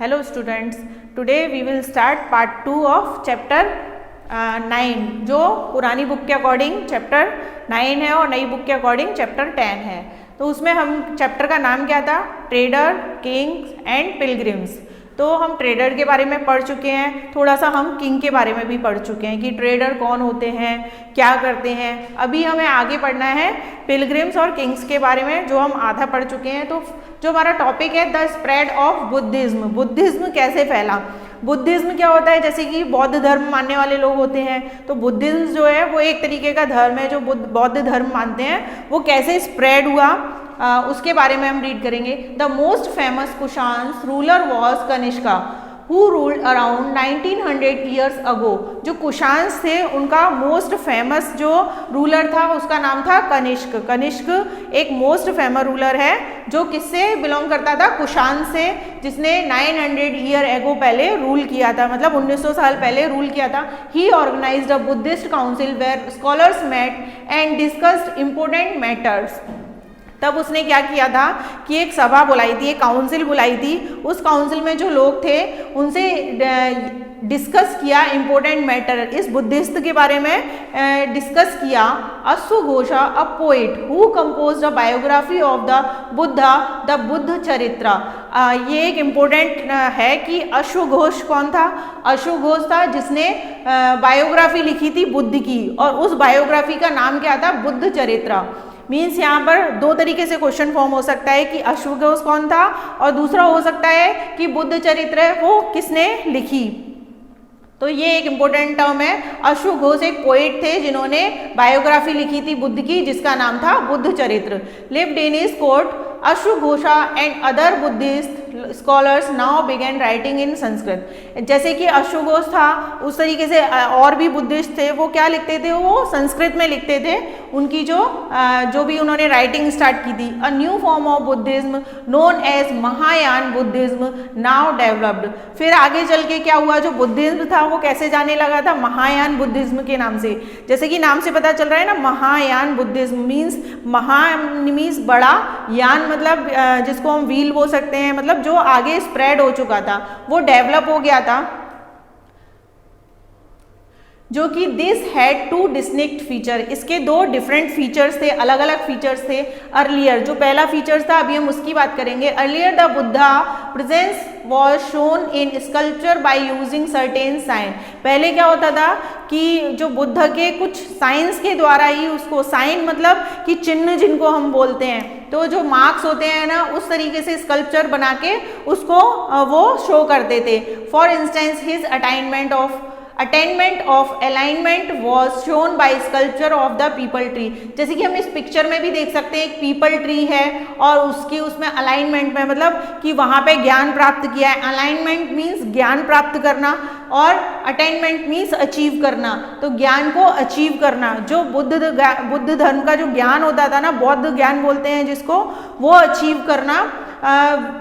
Hello students, today we will start part 2 of chapter 9 जो पुरानी book के according chapter 9 है और नई बुक के अकॉर्डिंग चैप्टर 10 है। तो उसमें हम चैप्टर का नाम क्या था? Trader, Kings and pilgrims. तो हम ट्रेडर के बारे में पढ़ चुके हैं, थोड़ा सा हम किंग के बारे में भी पढ़ चुके हैं कि ट्रेडर कौन होते हैं, क्या करते हैं। अभी हमें आगे पढ़ना है पिलग्रिम्स और किंग्स के बारे में, जो हम आधा पढ़ चुके हैं। तो जो हमारा टॉपिक है the spread of Buddhism, Buddhism कैसे फैला। बुद्धिज्म क्या होता है? जैसे कि बौद्ध धर्म मानने वाले लोग होते हैं, तो बुद्धिज्म जो है वो एक तरीके का धर्म है जो बौद्ध धर्म मानते हैं। वो कैसे स्प्रेड हुआ उसके बारे में हम रीड करेंगे। The most famous Kushans ruler was Kanishka who ruled around 1900 years ago. जो कुशान्स थे उनका मोस्ट फेमस जो रूलर था उसका नाम था कनिष्क। कनिष्क एक मोस्ट फेमस रूलर है जो किससे बिलोंग करता था? कुशान से, जिसने 900 ईयर एगो पहले रूल किया था, मतलब 1900 साल पहले रूल किया था। He organized a Buddhist council where scholars met and discussed important matters. तब उसने क्या किया था कि एक सभा बुलाई थी, एक काउंसिल बुलाई थी। उस काउंसिल में जो लोग थे उनसे डिस्कस किया इंपॉर्टेंट मैटर, इस बुद्धिस्ट के बारे में डिस्कस किया। अश्वघोषा a poet who composed a biography of the Buddha the Buddhacharita. ये एक इम्पोर्टेंट है कि अश्वघोष कौन था? अश्वघोष था जिसने बायोग्राफी लिखी थी बुद्ध की, और उस बायोग्राफी का नाम क्या था? बुद्ध चरित्र। मीन्स यहाँ पर दो तरीके से क्वेश्चन फॉर्म हो सकता है कि अश्वघोष कौन था, और दूसरा हो सकता है कि बुद्ध चरित्र वो किसने लिखी। तो ये एक इम्पोर्टेंट टर्म है। अश्वघोष एक पोएट थे जिन्होंने बायोग्राफी लिखी थी बुद्ध की, जिसका नाम था Buddhacharita. Lived in his court अश्वघोषा and other Buddhist scholars now began writing in Sanskrit. जैसे कि अश्वघोष था, उस तरीके से और भी बुद्धिस्ट थे, वो क्या लिखते थे? वो संस्कृत में लिखते थे। उनकी जो भी उन्होंने राइटिंग स्टार्ट की थी। A new form of Buddhism known as Mahayana Buddhism now developed. फिर आगे चल के क्या हुआ? जो बुद्धिज्म था वो कैसे जाने लगा था? महायान बुद्धिज्म के नाम से। जैसे कि नाम से पता चल रहा है ना, महायान बुद्धिज्म मीन्स महा मीन्स बड़ा, यान मतलब जिसको हम व्हील बोल सकते हैं, मतलब जो आगे स्प्रेड हो चुका था, वो डेवलप हो गया था। जो कि this had two distinct feature, इसके दो डिफरेंट फीचर्स थे, अलग अलग फीचर्स थे। अर्लियर जो पहला फीचर्स था, अभी हम उसकी बात करेंगे। Earlier the Buddha presence was shown in sculpture by using certain sign. पहले क्या होता था कि जो बुद्ध के कुछ साइंस के द्वारा ही उसको, साइन मतलब कि चिन्ह जिनको हम बोलते हैं, तो जो मार्क्स होते हैं ना, उस तरीके से स्कल्पचर बना के उसको वो शो करते थे। For instance his attainment of alignment was shown by sculpture of the people tree. जैसे कि हम इस पिक्चर में भी देख सकते हैं, एक पीपल ट्री है और उसमें अलाइनमेंट में मतलब कि वहाँ पे ज्ञान प्राप्त किया है। अलाइनमेंट मीन्स ज्ञान प्राप्त करना और अटेनमेंट मीन्स अचीव करना, तो ज्ञान को अचीव करना। जो बुद्ध धर्म का जो ज्ञान होता था ना, बौद्ध ज्ञान बोलते हैं जिसको, वो अचीव करना।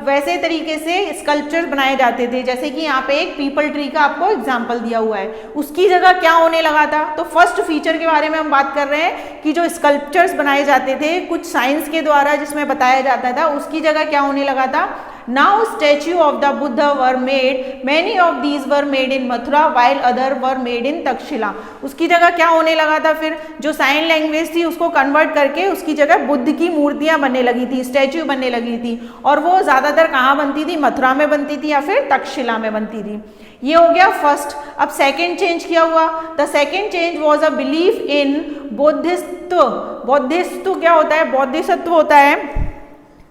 वैसे तरीके से स्कल्पचर बनाए जाते थे। जैसे कि यहाँ पे एक पीपल ट्री का आपको एग्जाम्पल दिया हुआ है। उसकी जगह क्या होने लगा था? तो फर्स्ट फीचर के बारे में हम बात कर रहे हैं कि जो स्कल्पचर्स बनाए जाते थे कुछ साइंस के द्वारा, जिसमें बताया जाता था, उसकी जगह क्या होने लगा था? Now statue of the Buddha were made. Many of these were made in Mathura while other were made in Takshila. उसकी जगह क्या होने लगा था? फिर जो साइन लैंग्वेज थी उसको कन्वर्ट करके उसकी जगह बुद्ध की मूर्तियां बनने लगी थी, स्टैच्यू बनने लगी थी, और वो ज़्यादातर कहाँ बनती थी? मथुरा में बनती थी या फिर तक्षशिला में बनती थी। ये हो गया फर्स्ट। अब सेकेंड चेंज क्या हुआ? The second change was a belief in bodhisattva. Bodhisattva क्या होता है? बौद्धिसत्व होता है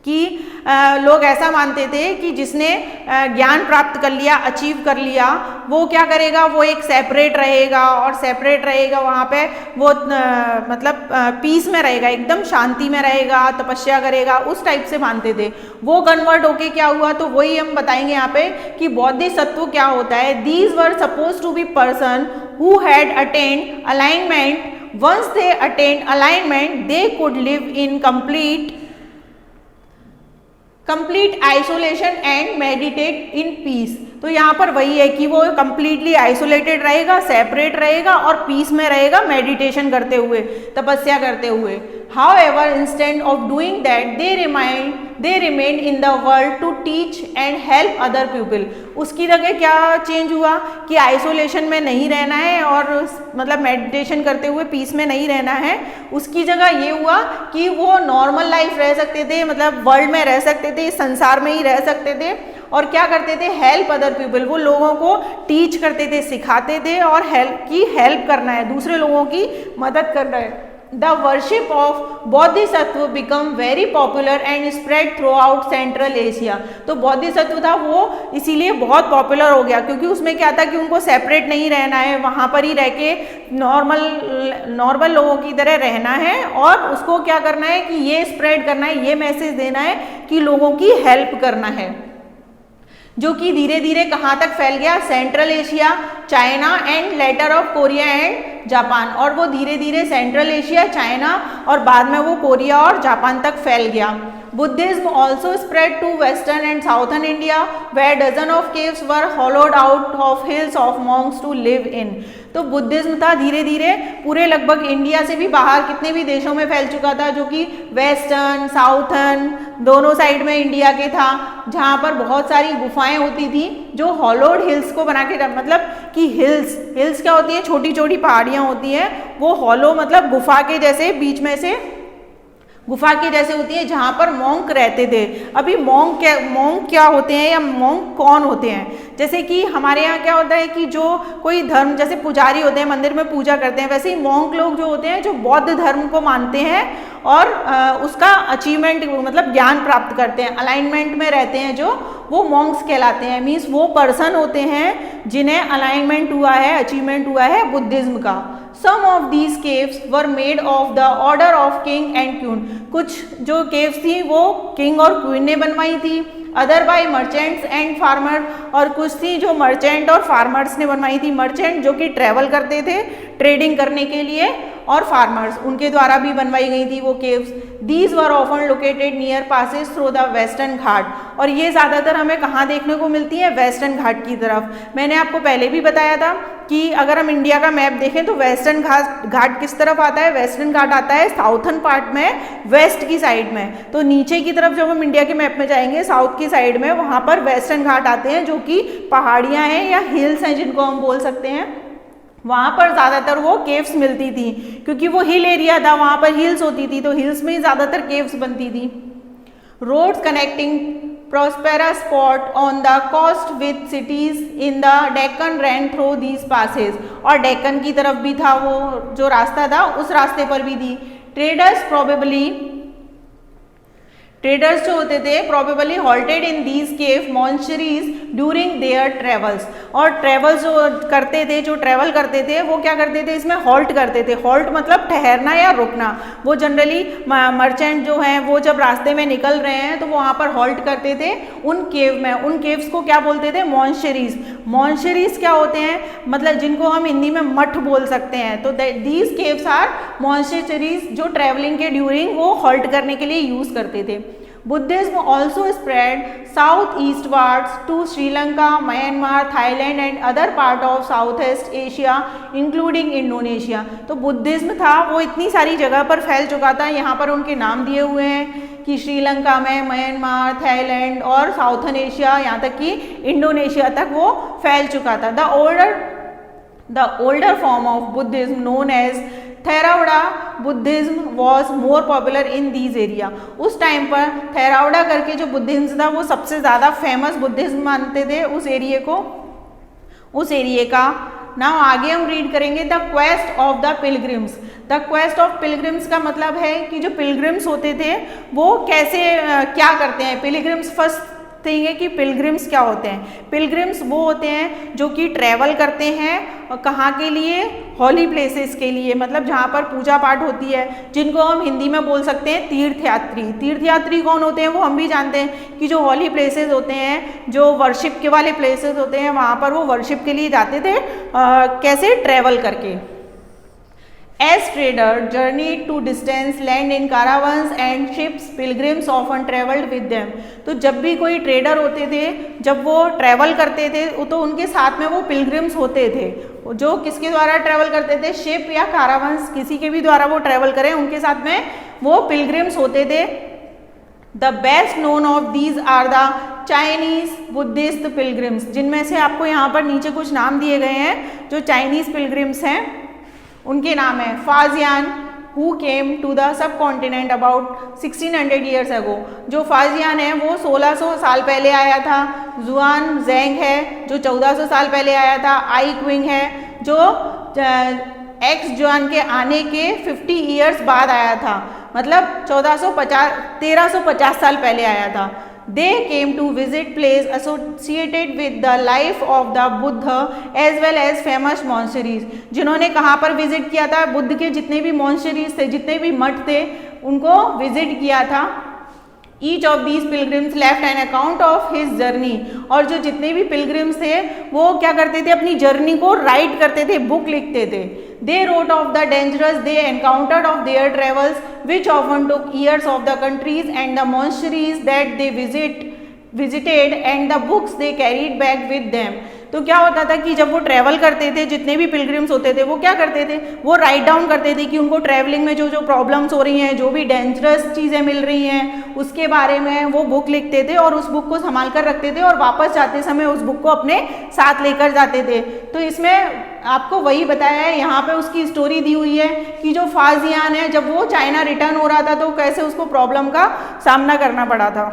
कि लोग ऐसा मानते थे कि जिसने ज्ञान प्राप्त कर लिया, अचीव कर लिया, वो क्या करेगा? वो एक सेपरेट रहेगा, और सेपरेट रहेगा वहाँ पे वो मतलब पीस में रहेगा, एकदम शांति में रहेगा, तपस्या करेगा, उस टाइप से मानते थे। वो कन्वर्ट होके क्या हुआ? तो वही हम बताएंगे यहाँ पे कि बौद्धिसत्व क्या होता है। These were suppose to be person who had attained enlightenment. Once they attained enlightenment they could live in complete isolation and meditate in peace. तो यहाँ पर वही है कि वो कंप्लीटली आइसोलेटेड रहेगा, सेपरेट रहेगा और पीस में रहेगा, मेडिटेशन करते हुए, तपस्या करते हुए। However, instead of doing that, they they remain in the world to teach and help other people. उसकी जगह क्या चेंज हुआ कि आइसोलेशन में नहीं रहना है और मतलब मेडिटेशन करते हुए पीस में नहीं रहना है, उसकी जगह ये हुआ कि वो नॉर्मल लाइफ रह सकते थे, मतलब वर्ल्ड में रह सकते थे, संसार में ही रह सकते थे। और क्या करते थे, हेल्प अदर पीपल, वो लोगों को टीच करते थे, सिखाते थे और हेल्प करना है, दूसरे लोगों की मदद करना है। The worship of Bodhisattva become very popular and spread through out central Asia. तो बोधिसत्व था वो इसीलिए बहुत पॉपुलर हो गया क्योंकि उसमें क्या था कि उनको सेपरेट नहीं रहना है, वहाँ पर ही रह के नॉर्मल लोगों की तरह रहना है और उसको क्या करना है कि ये स्प्रेड करना है, ये मैसेज देना है कि लोगों की हेल्प करना है, जो कि धीरे धीरे कहाँ तक फैल गया, central Asia, China and later of Korea and Japan. और वो धीरे धीरे सेंट्रल एशिया, चाइना और बाद में वो कोरिया और जापान तक फैल गया। Buddhism also spread to western and southern India where dozen of caves were hollowed out of hills of monks to live in. तो बुद्धिज्म था धीरे धीरे पूरे लगभग इंडिया से भी बाहर कितने भी देशों में फैल चुका था, जो कि वेस्टर्न साउथर्न दोनों साइड में इंडिया के था, जहाँ पर बहुत सारी गुफाएं होती थी जो हॉलोड हिल्स को बना के, मतलब कि हिल्स क्या होती है, छोटी छोटी पहाड़ियाँ होती हैं, वो हॉलो मतलब गुफा के जैसे बीच में से गुफा के जैसे होती है जहाँ पर मॉन्क रहते थे। अभी मॉन्क क्या होते हैं या मॉन्क कौन होते हैं, जैसे कि हमारे यहाँ क्या होता है कि जो कोई धर्म, जैसे पुजारी होते हैं मंदिर में पूजा करते हैं, वैसे ही मॉन्क लोग जो होते हैं जो बौद्ध धर्म को मानते हैं और उसका अचीवमेंट मतलब ज्ञान प्राप्त करते हैं, अलाइनमेंट में रहते हैं, जो वो मॉन्क्स कहलाते हैं। मीन्स वो पर्सन होते हैं जिन्हें अलाइनमेंट हुआ है, अचीवमेंट हुआ है बुद्धिज्म का। Some of these caves were made of the order of king and queen। कुछ जो केव्स थी वो किंग और क्वीन ने बनवाई थी, other by merchants and farmer, और कुछ थी जो मर्चेंट और फार्मर्स ने बनवाई थी। मर्चेंट जो कि ट्रेवल करते थे ट्रेडिंग करने के लिए, और फार्मर्स उनके द्वारा भी बनवाई गई थी वो caves. These were often located near passes through the western Ghat, और ये ज़्यादातर हमें कहाँ देखने को मिलती है, वेस्टर्न घाट की तरफ। मैंने आपको पहले भी बताया था कि अगर हम इंडिया का मैप देखें तो वेस्टर्न घाट किस तरफ आता है, वेस्टर्न घाट आता है साउथर्न पार्ट में, वेस्ट की साइड में। तो नीचे की तरफ जब हम इंडिया के मैप में जाएंगे साउथ की साइड में, वहाँ पर वेस्टर्न घाट आते हैं जो कि पहाड़ियाँ हैं या हिल्स हैं जिनको हम बोल सकते हैं। वहाँ पर ज़्यादातर वो केव्स मिलती थी क्योंकि वो हिल एरिया था, वहाँ पर हिल्स होती थी, तो हिल्स में ही ज़्यादातर केव्स बनती थी। Roads connecting prosperous spot on the coast with cities in the Deccan ran through these passes, और डेक्कन की तरफ भी था वो जो रास्ता था, उस रास्ते पर भी थी। ट्रेडर्स जो होते थे probably halted in these cave monasteries during their travels, और ट्रेवल्स जो ट्रेवल करते थे वो क्या करते थे, इसमें हॉल्ट करते थे। हॉल्ट मतलब ठहरना या रुकना। वो जनरली मर्चेंट जो हैं वो जब रास्ते में निकल रहे हैं तो वो वहाँ पर हॉल्ट करते थे उन केव में। उन केव्स को क्या बोलते थे, मॉन्चरीज। मॉन्चरीज क्या होते हैं, मतलब जिनको हम हिंदी में मठ बोल सकते हैं। तो दीज केव्स आर मॉन्चरीज जो ट्रेवलिंग के ड्यूरिंग वो हॉल्ट करने के लिए यूज करते थे। Buddhism also spread southeastwards to Sri Lanka, Myanmar, Thailand and other part of Southeast Asia including Indonesia। तो बुद्धिज्म था वो इतनी सारी जगह पर फैल चुका था, यहाँ पर उनके नाम दिए हुए हैं कि श्रीलंका में, म्यांमार, थाईलैंड और साउथर्न एशिया, यहाँ तक कि इंडोनेशिया तक वो फैल चुका था। The older form of Buddhism known as Theravada Buddhism was more popular in these area. उस टाइम पर थेरावड़ा करके जो बुद्धिज्म था वो सबसे ज़्यादा फेमस बुद्धिज्म मानते थे उस एरिए का। नाउ आगे हम रीड करेंगे the quest of the pilgrims. The quest of pilgrims का मतलब है कि जो पिलग्रिम्स होते थे वो कैसे क्या करते हैं। पिलग्रिम्स फर्स्ट थिंग है कि पिलग्रिम्स क्या होते हैं। पिलग्रिम्स वो होते हैं जो कि ट्रैवल करते हैं कहाँ के लिए, हॉली प्लेसेस के लिए, मतलब जहाँ पर पूजा पाठ होती है, जिनको हम हिंदी में बोल सकते हैं तीर्थयात्री। तीर्थयात्री कौन होते हैं वो हम भी जानते हैं कि जो हॉली प्लेसेस होते हैं, जो वर्शिप के वाले प्लेसेस होते हैं, वहाँ पर वो वर्शिप के लिए जाते थे कैसे, ट्रैवल करके। As traders journeyed to distant land in caravans and ships, pilgrims often traveled with them। तो जब भी कोई ट्रेडर होते थे, जब वो ट्रैवल करते थे तो उनके साथ में वो पिलग्रिम्स होते थे, जो किसके द्वारा ट्रैवल करते थे, शिप या कारावंस, किसी के भी द्वारा वो ट्रैवल करें, उनके साथ में वो पिलग्रिम्स होते थे। The best known of these are the Chinese Buddhist pilgrims, जिनमें से आपको यहाँ पर नीचे कुछ नाम दिए गए हैं जो चाइनीज पिलग्रिम्स हैं उनके नाम है। Faxian who came to the subcontinent about 1600 years ago, जो फाजियान है वो 1600 साल पहले आया था। जुआन जेंग है जो 1400 साल पहले आया था। आई क्विंग है जो एक्स जुआन के आने के 50 ईयर्स बाद आया था, मतलब 1350 साल पहले आया था। They came to visit place associated with the life of the Buddha as well as famous monasteries, जिन्होंने कहाँ पर विजिट किया था, बुद्ध के जितने भी monasteries थे, जितने भी मठ थे, उनको विजिट किया था। Each of these pilgrims left an account of his journey, और जो जितने भी pilgrims थे वो क्या करते थे, अपनी जर्नी को राइट करते थे, बुक लिखते थे। They wrote of the dangers they encountered of their travels, which often took years of the countries and the monasteries that they visited and the books they carried back with them। तो क्या होता था कि जब वो travel करते थे, जितने भी पिलग्रिम्स होते थे वो क्या करते थे, वो राइट डाउन करते थे कि उनको ट्रैवलिंग में जो जो प्रॉब्लम्स हो रही हैं, जो भी डेंजरस चीज़ें मिल रही हैं, उसके बारे में वो बुक लिखते थे और उस बुक को संभाल कर रखते थे और वापस जाते समय उस बुक को अपने साथ लेकर जाते थे। तो इसमें आपको वही बताया है, यहाँ पे उसकी स्टोरी दी हुई है कि जो फाजियान है जब वो चाइना रिटर्न हो रहा था तो कैसे उसको प्रॉब्लम का सामना करना पड़ा था।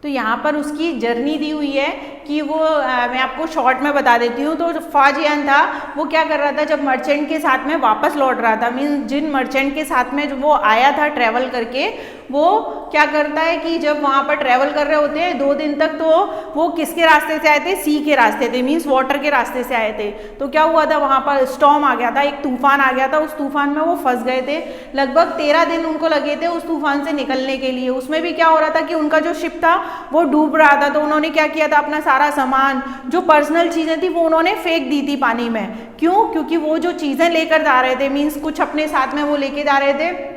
तो यहाँ पर उसकी जर्नी दी हुई है कि वो मैं आपको शॉर्ट में बता देती हूँ। तो फाजियान था वो क्या कर रहा था, जब मर्चेंट के साथ में वापस लौट रहा था, मीन्स जिन मर्चेंट के साथ में जो वो आया था ट्रैवल करके, वो क्या करता है कि जब वहाँ पर ट्रैवल कर रहे होते हैं 2 दिन तक, तो वो किसके रास्ते से आए थे, सी के रास्ते थे, मीन्स वाटर के रास्ते से आए थे। तो क्या हुआ था, वहाँ पर स्टॉर्म आ गया था, एक तूफान आ गया था, उस तूफान में वो फंस गए थे। लगभग 13 दिन उनको लगे थे उस तूफान से निकलने के लिए। उसमें भी क्या हो रहा था कि उनका जो शिप था वो डूब रहा था। तो उन्होंने क्या किया था, अपना सारा सामान, जो पर्सनल चीज़ें थी वो उन्होंने फेंक दी थी पानी में। क्यों? क्योंकि वो जो चीज़ें लेकर जा रहे थे, मीन्स कुछ अपने साथ में वो लेके जा रहे थे,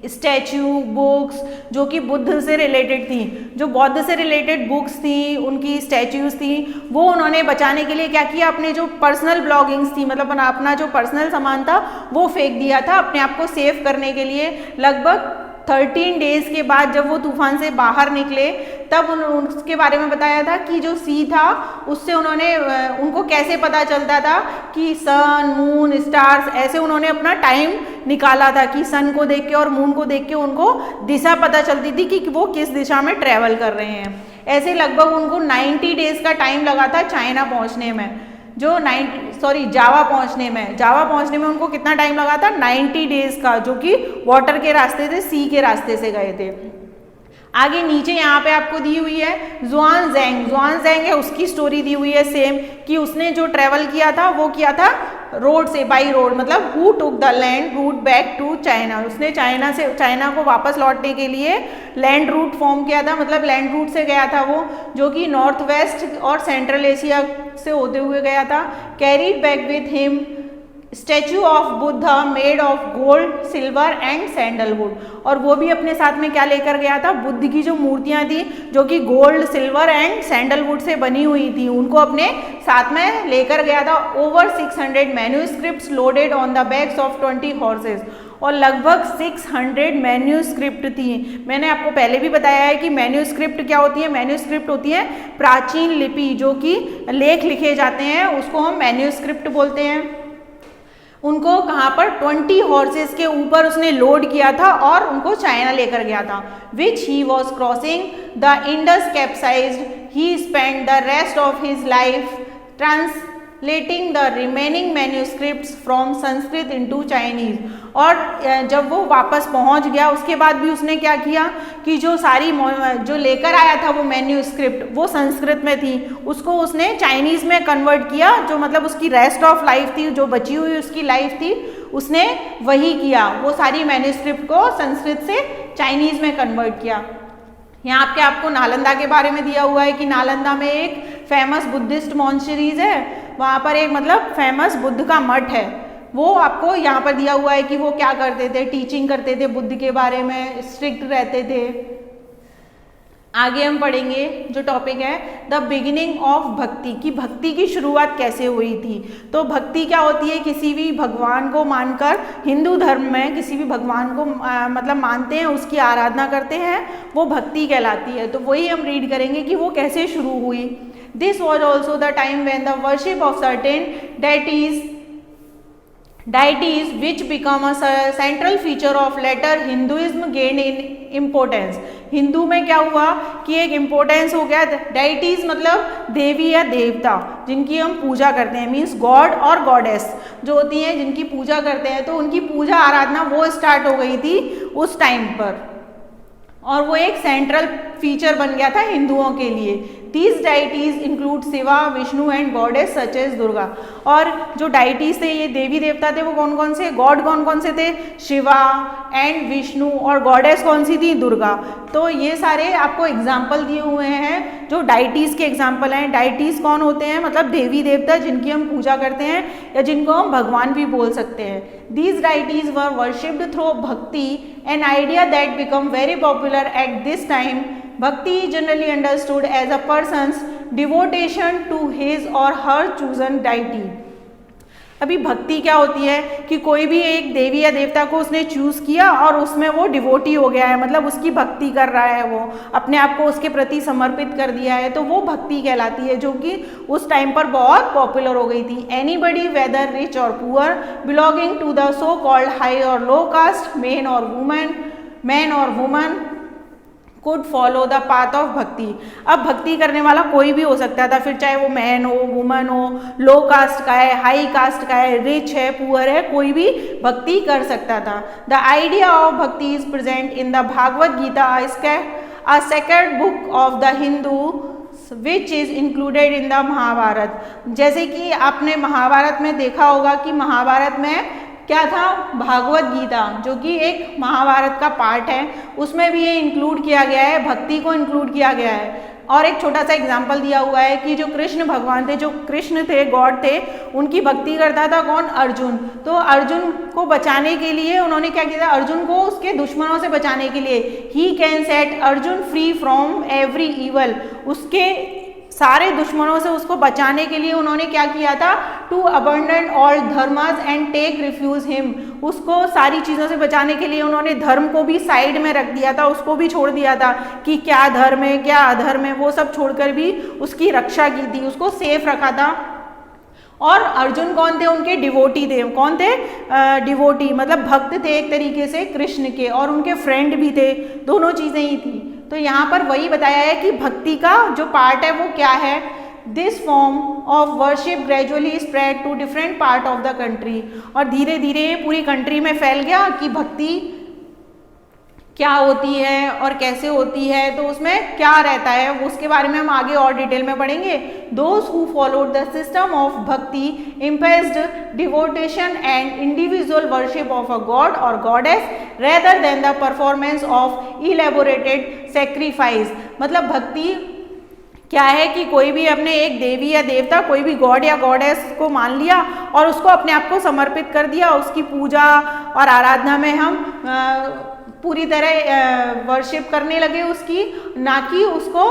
स्टैचू, बुक्स जो कि बुद्ध से रिलेटेड थी, जो बौद्ध से रिलेटेड बुक्स थी, उनकी स्टैचूज थी, वो उन्होंने बचाने के लिए क्या किया, अपने जो पर्सनल ब्लॉगिंग्स थी, मतलब अपना जो पर्सनल सामान था वो फेंक दिया था अपने आप को सेव करने के लिए। लगभग 13 डेज के बाद जब वो तूफान से बाहर निकले तब उसके बारे में बताया था कि जो सी था उससे उनको कैसे पता चलता था कि सन, मून, स्टार्स, ऐसे उन्होंने अपना टाइम निकाला था कि सन को देख के और मून को देख के उनको दिशा पता चलती थी कि वो किस दिशा में ट्रैवल कर रहे हैं। ऐसे लगभग उनको 90 डेज का टाइम लगा था चाइना पहुंचने में, जावा पहुंचने में उनको कितना टाइम लगा था, 90 डेज का, जो कि वाटर के रास्ते से, सी के रास्ते से गए थे। आगे नीचे यहाँ पे आपको दी हुई है जुआन जेंग है, उसकी स्टोरी दी हुई है सेम, कि उसने जो ट्रेवल किया था वो किया था रोड से, बाई रोड, मतलब who took the land route back to China. उसने चाइना को वापस लौटने के लिए लैंड रूट फॉर्म किया था, मतलब लैंड रूट से गया था वो, जो कि नॉर्थ वेस्ट और सेंट्रल एशिया से होते हुए गया था। Carried back with him statue of Buddha made of gold, silver and sandalwood, और वो भी अपने साथ में क्या लेकर गया था, बुद्ध की जो मूर्तियां थी जो कि गोल्ड, सिल्वर एंड सैंडलवुड से बनी हुई थी, उनको अपने साथ में लेकर गया था। Over 600 manuscripts loaded on the backs of 20 horses, और लगभग 600 मैन्यूस्क्रिप्ट थी। मैंने आपको पहले भी बताया है कि मैन्यूस्क्रिप्ट क्या होती है, मैन्यूस्क्रिप्ट होती है प्राचीन लिपि, जो कि लेख लिखे जाते हैं, उसको हम मैन्यूस्क्रिप्ट बोलते हैं। उनको कहाँ पर 20 हॉर्सेस के ऊपर उसने लोड किया था और उनको चाइना लेकर गया था। Which he was crossing the Indus capsized, he spend the rest of his life translating the remaining manuscripts from Sanskrit into Chinese. और जब वो वापस पहुंच गया उसके बाद भी उसने क्या किया कि जो लेकर आया था वो मैन्यूस्क्रिप्ट, वो संस्कृत में थी, उसको उसने चाइनीज में कन्वर्ट किया, जो मतलब उसकी रेस्ट ऑफ लाइफ थी, जो बची हुई उसकी लाइफ थी, उसने वही किया, वो सारी मैन्यूस्क्रिप्ट को संस्कृत से चाइनीज में कन्वर्ट किया। यहाँ पे आपको नालंदा के बारे में दिया हुआ है कि नालंदा में एक फेमस बुद्धिस्ट मॉन्स्टरीज है, वहाँ पर एक मतलब फेमस बुद्ध का मठ है, वो आपको यहाँ पर दिया हुआ है कि वो क्या करते थे, टीचिंग करते थे बुद्ध के बारे में, स्ट्रिक्ट रहते थे। आगे हम पढ़ेंगे जो टॉपिक है द बिगिनिंग ऑफ भक्ति, कि भक्ति की शुरुआत कैसे हुई थी। तो भक्ति क्या होती है, किसी भी भगवान को मानकर, हिंदू धर्म में किसी भी भगवान को मतलब मानते हैं, उसकी आराधना करते हैं, वो भक्ति कहलाती है। तो वही हम रीड करेंगे कि वो कैसे शुरू हुई। This was also the time when the worship of certain deities which become a central feature of later Hinduism gained in importance। Hindu में क्या हुआ कि एक इम्पोर्टेंस हो गया। डाइटीज मतलब देवी या देवता जिनकी हम पूजा करते हैं, मीन्स गॉड और गॉडेस जो होती हैं जिनकी पूजा करते हैं, तो उनकी पूजा आराधना वो स्टार्ट हो गई थी उस टाइम पर, और वो एक सेंट्रल फीचर बन गया था हिंदुओं के लिए। These deities include Shiva, Vishnu and goddess such as Durga. और जो डाइटीज थे, ये देवी देवता थे, वो कौन कौन से, गॉड कौन कौन से थे, शिवा एंड विष्णु, और गॉडेस कौन सी थी, दुर्गा। तो ये सारे आपको एग्जाम्पल दिए हुए हैं जो डाइटीज के एग्जाम्पल हैं। डाइटीज कौन होते हैं, मतलब देवी देवता जिनकी हम पूजा करते हैं या जिनको हम भगवान भी बोल सकते हैं। These deities were worshipped through bhakti, an idea that became very popular at this time। Bhakti is generally understood as a person's devotion to his or her chosen deity। अभी भक्ति क्या होती है कि कोई भी एक देवी या देवता को उसने चूज किया और उसमें वो डिवोटी हो गया है, मतलब उसकी भक्ति कर रहा है, वो अपने आप को उसके प्रति समर्पित कर दिया है, तो वो भक्ति कहलाती है, जो कि उस टाइम पर बहुत पॉपुलर हो गई थी। Anybody whether rich or poor belonging to the so called high or low caste, man or woman could follow the path of bhakti. अब भक्ति करने वाला कोई भी हो सकता था, फिर चाहे वो मैन हो, वुमन हो, लो कास्ट का है, हाई कास्ट का है, रिच है, पुअर है, कोई भी भक्ति कर सकता था। The idea of bhakti is present in the Bhagavad Gita, a sacred book of the Hindu which is included in the Mahabharata. जैसे कि आपने महाभारत में देखा होगा कि महाभारत में क्या था, भागवत गीता, जो कि एक महाभारत का पार्ट है, उसमें भी ये इंक्लूड किया गया है, भक्ति को इंक्लूड किया गया है। और एक छोटा सा एग्जाम्पल दिया हुआ है कि जो कृष्ण भगवान थे, जो कृष्ण थे, गॉड थे, उनकी भक्ति करता था कौन, अर्जुन। तो अर्जुन को बचाने के लिए उन्होंने क्या किया, अर्जुन को उसके दुश्मनों से बचाने के लिए, he can set Arjun free from every evil, उसके सारे दुश्मनों से उसको बचाने के लिए उन्होंने क्या किया था, to abandon all dharmas and take refuge him, उसको सारी चीज़ों से बचाने के लिए उन्होंने धर्म को भी साइड में रख दिया था, उसको भी छोड़ दिया था कि क्या धर्म है क्या अधर्म है, वो सब छोड़कर भी उसकी रक्षा की थी, उसको सेफ रखा था। और अर्जुन कौन थे, उनके डिवोटी थे। कौन थे, डिवोटी मतलब भक्त थे एक तरीके से कृष्ण के, और उनके फ्रेंड भी थे, दोनों चीज़ें ही थी। तो यहाँ पर वही बताया है कि भक्ति का जो पार्ट है वो क्या है। This form of worship gradually spread to different part of the country, और धीरे धीरे पूरी कंट्री में फैल गया कि भक्ति क्या होती है और कैसे होती है, तो उसमें क्या रहता है, वो उसके बारे में हम आगे और डिटेल में पढ़ेंगे। Those who followed the system of bhakti impressed devotion and individual worship of a god और goddess rather than the performance of elaborated sacrifice. मतलब भक्ति क्या है कि कोई भी अपने एक देवी या देवता, कोई भी गॉड या गॉडेस को मान लिया और उसको अपने आप को समर्पित कर दिया, उसकी पूजा और आराधना में हम पूरी तरह वर्शिप करने लगे उसकी, ना कि उसको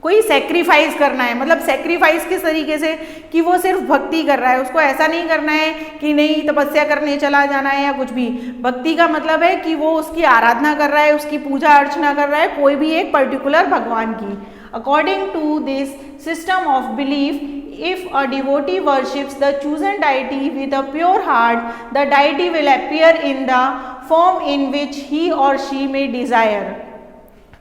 कोई सेक्रीफाइस करना है। मतलब सेक्रीफाइस किस तरीके से कि वो सिर्फ भक्ति कर रहा है, उसको ऐसा नहीं करना है कि नहीं तपस्या करने चला जाना है या कुछ भी। भक्ति का मतलब है कि वो उसकी आराधना कर रहा है, उसकी पूजा अर्चना कर रहा है, कोई भी एक पर्टिकुलर भगवान की। According to this system of belief, if a devotee worships the chosen deity with a pure heart, the deity will appear in the form in which he or she may desire।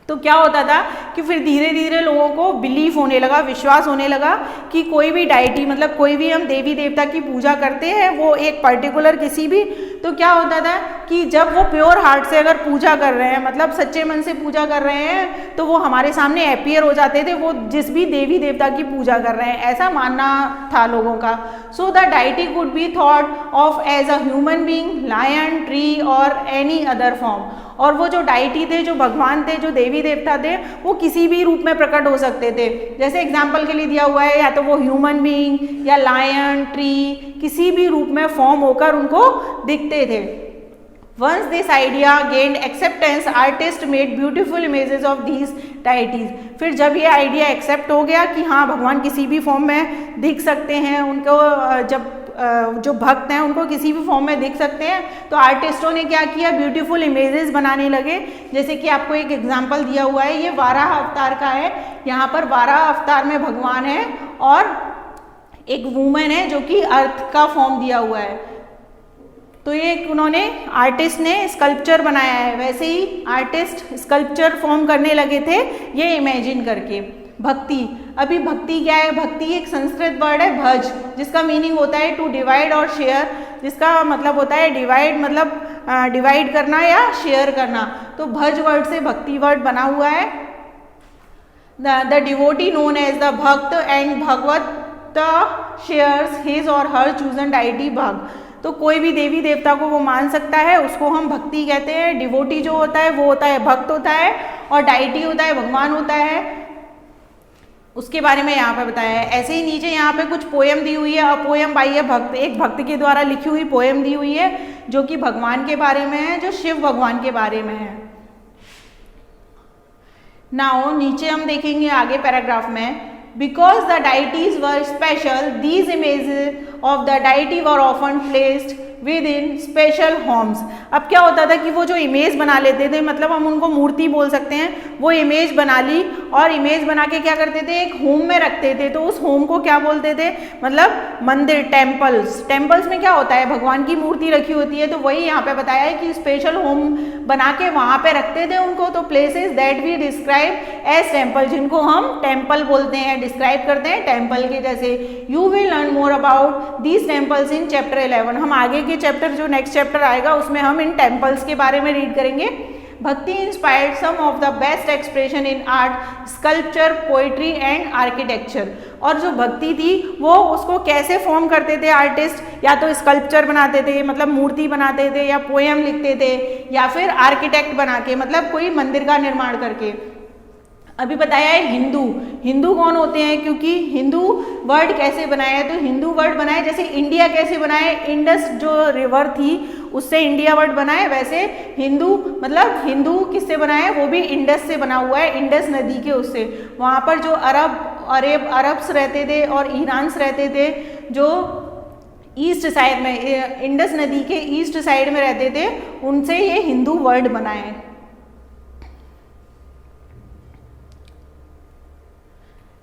तो क्या होता था कि फिर धीरे धीरे लोगों को बिलीफ होने लगा, विश्वास होने लगा कि कोई भी डाइटी मतलब कोई भी हम देवी देवता की पूजा करते हैं, वो एक पर्टिकुलर किसी भी, तो क्या होता था कि जब वो प्योर हार्ट से अगर पूजा कर रहे हैं, मतलब सच्चे मन से पूजा कर रहे हैं, तो वो हमारे सामने अपीयर हो जाते थे, वो जिस भी देवी देवता की पूजा कर रहे हैं, ऐसा मानना था लोगों का। So the deity could be thought of as a human being, lion, tree or any other form. और वो जो डाइटी थे, जो भगवान थे, जो देवी देवता थे, वो किसी भी रूप में प्रकट हो सकते थे। जैसे एग्जाम्पल के लिए दिया हुआ है, या तो वो ह्यूमन बीइंग या लायन, ट्री, किसी भी रूप में फॉर्म होकर उनको दिखते थे। Once this idea gained acceptance, artists made beautiful images of these deities. फिर जब ये आइडिया एक्सेप्ट हो गया कि हाँ भगवान किसी भी फॉर्म में दिख सकते हैं, उनको जब जो भक्त हैं उनको किसी भी फॉर्म में दिख सकते हैं, तो आर्टिस्टों ने क्या किया, ब्यूटीफुल इमेजेस बनाने लगे। जैसे कि आपको एक एग्जांपल दिया हुआ है, ये 12 अवतार का है। यहाँ पर 12 अवतार में भगवान है और एक वुमेन है जो कि अर्थ का फॉर्म दिया हुआ है। तो ये उन्होंने आर्टिस्ट ने स्कल्पचर बनाया है। वैसे ही आर्टिस्ट स्कल्पचर फॉर्म करने लगे थे ये इमेजिन करके। भक्ति, अभी भक्ति क्या है, भक्ति एक संस्कृत वर्ड है भज, जिसका मीनिंग होता है टू डिवाइड और शेयर, जिसका मतलब होता है डिवाइड मतलब डिवाइड करना या शेयर करना। तो भज वर्ड से भक्ति वर्ड बना हुआ है। The devotee known as the bhakta and Bhagavat shares his or her chosen deity भग। तो कोई भी देवी देवता को वो मान सकता है, उसको हम भक्ति कहते हैं। डिवोटी जो होता है वो होता है भक्त होता है, और डाइटी होता है भगवान होता है। उसके बारे में यहाँ पे बताया है। ऐसे ही नीचे यहाँ पे कुछ पोयम दी हुई है। अ पोयम बाई ए भक्त, एक भक्त के द्वारा लिखी हुई पोयम दी हुई है जो कि भगवान के बारे में है, जो शिव भगवान के बारे में है। नाउ नीचे हम देखेंगे आगे पैराग्राफ में, because the deities were special, these images of the deity were often placed within special homes। अब क्या होता था कि वो जो इमेज बना लेते थे, मतलब हम उनको मूर्ति बोल सकते हैं, वो इमेज बना ली और इमेज बना के क्या करते थे, एक होम में रखते थे। तो उस होम को क्या बोलते थे, मतलब मंदिर, टेम्पल्स। टेम्पल्स में क्या होता है, भगवान की मूर्ति रखी होती है। तो वही यहाँ पे बताया है कि स्पेशल होम बना के वहाँ पे रखते थे उनको। तो places that we describe as temple, जिनको हम टेम्पल बोलते हैं, डिस्क्राइब करते हैं टेम्पल के जैसे। You will learn more about these temples in chapter 11। हम आगे के चैप्टर, जो नेक्स्ट चैप्टर आएगा, उसमें हम इन टेम्पल्स के बारे में रीड करेंगे। Bhakti inspired some of the best expression in art, sculpture, poetry and architecture. और जो भक्ति थी वो उसको कैसे फॉर्म करते थे आर्टिस्ट, या तो स्कल्पचर बनाते थे मतलब मूर्ति बनाते थे, या पोएम लिखते थे, या फिर आर्किटेक्ट बना के मतलब कोई मंदिर का निर्माण करके। अभी बताया है हिंदू। हिंदू कौन होते हैं, क्योंकि हिंदू वर्ड कैसे बनाया है, तो हिंदू वर्ड बनाए जैसे इंडिया कैसे बनाए, इंडस जो रिवर थी उससे इंडिया वर्ड बना है, वैसे हिंदू मतलब हिंदू किससे बना है, वो भी इंडस से बना हुआ है, इंडस नदी के उससे। वहाँ पर जो अरब्स रहते थे और ईरान्स रहते थे, जो ईस्ट साइड में, इंडस नदी के ईस्ट साइड में रहते थे, उनसे ये हिंदू वर्ड बना है।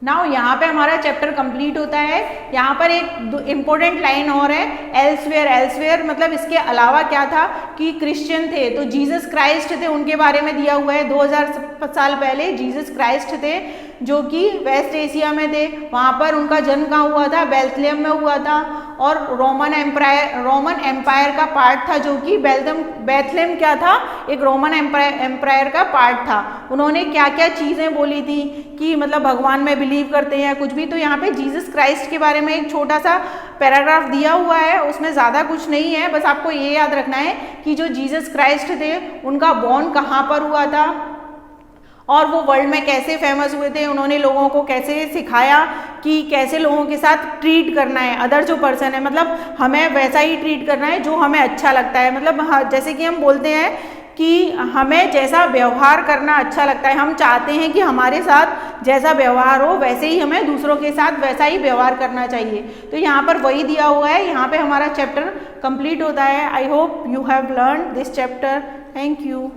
नाउ यहाँ पे हमारा चैप्टर कंप्लीट होता है। यहाँ पर एक इम्पोर्टेंट लाइन और है, एल्सवेयर। एल्सवेयर मतलब इसके अलावा क्या था कि क्रिश्चियन थे, तो जीसस क्राइस्ट थे, उनके बारे में दिया हुआ है। 2000 साल पहले जीसस क्राइस्ट थे जो कि वेस्ट एशिया में थे। वहाँ पर उनका जन्म कहाँ हुआ था, बेथलेहम में हुआ था। और रोमन एम्पायर का पार्ट था, जो कि बेथलेहम क्या था, एक रोमन एम्पायर का पार्ट था। उन्होंने क्या क्या चीज़ें बोली थी कि मतलब भगवान में बिलीव करते हैं कुछ भी। तो यहाँ पे जीसस क्राइस्ट के बारे में एक छोटा सा पैराग्राफ दिया हुआ है, उसमें ज़्यादा कुछ नहीं है, बस आपको ये याद रखना है कि जो जीसस क्राइस्ट थे उनका बॉर्न कहाँ पर हुआ था और वो वर्ल्ड में कैसे फेमस हुए थे। उन्होंने लोगों को कैसे सिखाया कि कैसे लोगों के साथ ट्रीट करना है, अदर जो पर्सन है मतलब हमें वैसा ही ट्रीट करना है जो हमें अच्छा लगता है। मतलब जैसे कि हम बोलते हैं कि हमें जैसा व्यवहार करना अच्छा लगता है, हम चाहते हैं कि हमारे साथ जैसा व्यवहार हो वैसे ही हमें दूसरों के साथ वैसा ही व्यवहार करना चाहिए। तो यहाँ पर वही दिया हुआ है। यहाँ पे हमारा चैप्टर कंप्लीट होता है। I hope you have learn this chapter. Thank you.